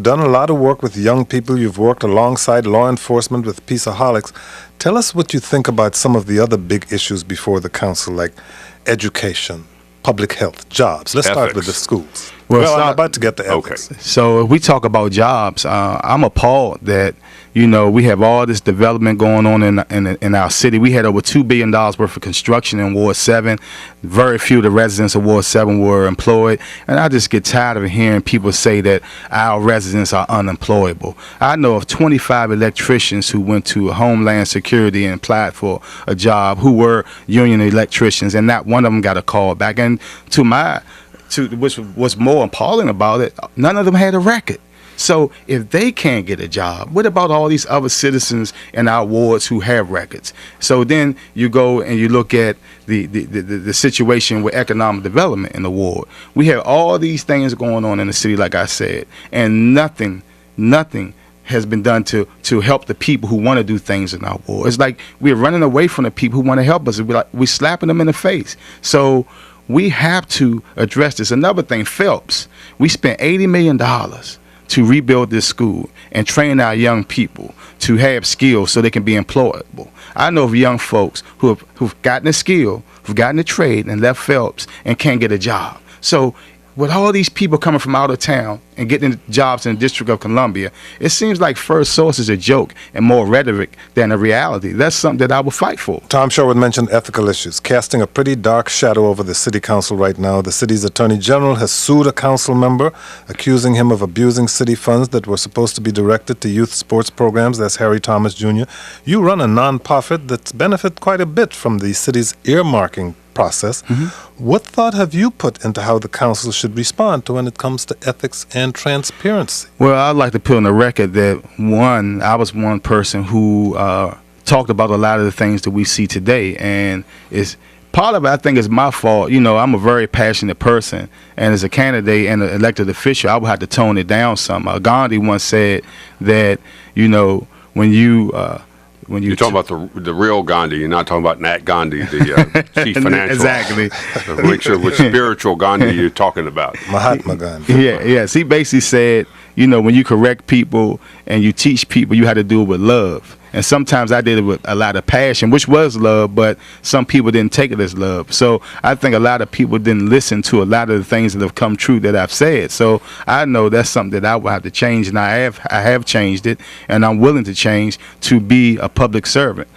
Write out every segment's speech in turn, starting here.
Done a lot of work with young people. You've worked alongside law enforcement with peaceaholics. Tell us what you think about some of the other big issues before the council, like education, public health, jobs. Let's start with the schools. Well, I'm about to get to ethics. Okay. So if we talk about jobs, I'm appalled that, we have all this development going on in our city. We had over $2 billion worth of construction in Ward 7. Very few of the residents of Ward 7 were employed. And I just get tired of hearing people say that our residents are unemployable. I know of 25 electricians who went to Homeland Security and applied for a job who were union electricians, and not one of them got a call back. And which was more appalling about it, none of them had a record. So if they can't get a job, what about all these other citizens in our wards who have records? So then you go and you look at the situation with economic development in the ward. We have all these things going on in the city, like I said, and nothing has been done to help the people who want to do things in our ward. It's like we're running away from the people who want to help us. We're slapping them in the face. So we have to address this. Another thing, Phelps, we spent $80 million to rebuild this school and train our young people to have skills so they can be employable. I know of young folks who've gotten a skill, who've gotten a trade and left Phelps and can't get a job. So with all these people coming from out of town and getting jobs in the District of Columbia, it seems like First Source is a joke and more rhetoric than a reality. That's something that I would fight for. Tom Sherwood mentioned ethical issues, casting a pretty dark shadow over the city council right now. The city's attorney general has sued a council member, accusing him of abusing city funds that were supposed to be directed to youth sports programs. That's Harry Thomas Jr. You run a nonprofit that's benefited quite a bit from the city's earmarking process. What thought have you put into how the council should respond to when it comes to ethics and transparency? Well, I'd like to put on the record that, I was one person who talked about a lot of the things that we see today, and it's part of it, I think, is my fault. I'm a very passionate person, and as a candidate and an elected official, I would have to tone it down some. Gandhi once said that, when you're talking about the real Gandhi, you're not talking about Nat Gandhi, the chief financial exactly. officer. Make sure which spiritual Gandhi you're talking about. Mahatma Gandhi. Yes. He basically said, when you correct people and you teach people, you have to do it with love. And sometimes I did it with a lot of passion, which was love, but some people didn't take it as love. So I think a lot of people didn't listen to a lot of the things that have come true that I've said. So I know that's something that I will have to change, and I have changed it, and I'm willing to change to be a public servant.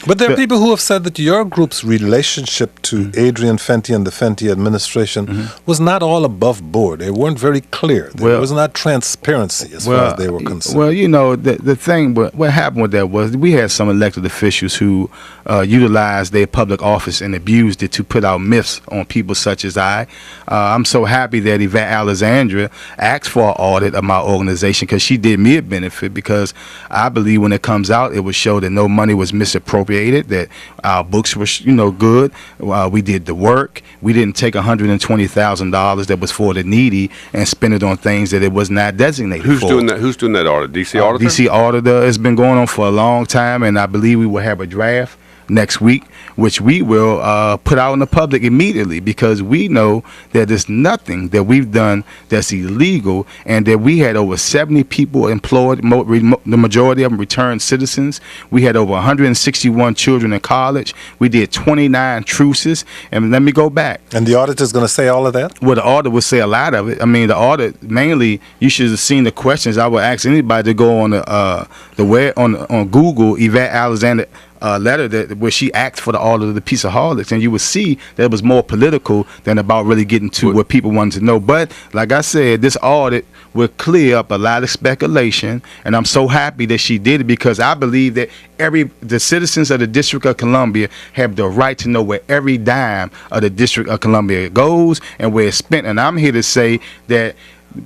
But there are people who have said that your group's relationship to Adrian Fenty and the Fenty administration was not all above board. They weren't very clear. There was not transparency as far as they were concerned. Well, the thing, what happened with that was we had some elected officials who utilized their public office and abused it to put out myths on people such as I. I'm so happy that Yvette Alexandra asked for an audit of my organization, because she did me a benefit, because I believe when it comes out, it will show that no money was misappropriated, that our books were good. We did the work. We didn't take $120,000 that was for the needy and spend it on things that it was not designated for. Who's doing that audit? DC auditor? DC auditor. It's been going on for a long time, and I believe we will have a draft next week, which we will put out in the public immediately, because we know that there's nothing that we've done that's illegal, and that we had over 70 people employed, the majority of them returned citizens. We had over 161 children in college. We did 29 truces, and let me go back. And the audit is going to say all of that? Well, the audit will say a lot of it. I mean, the audit, mainly, you should have seen the questions. I would ask anybody to go on the web, on Google, Yvette Alexander letter where she asked for the audit of the peaceaholics, and you would see that it was more political than about really getting to what people wanted to know. But like I said, this audit will clear up a lot of speculation, and I'm so happy that she did it, because I believe that the citizens of the District of Columbia have the right to know where every dime of the District of Columbia goes and where it's spent. And I'm here to say that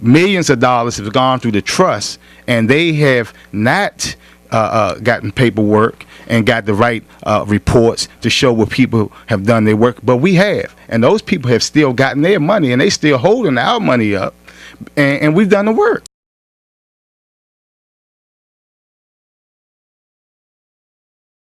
millions of dollars have gone through the trust, and they have not gotten paperwork and got the right reports to show what people have done their work. But we have, and those people have still gotten their money, and they still holding our money up, and we've done the work.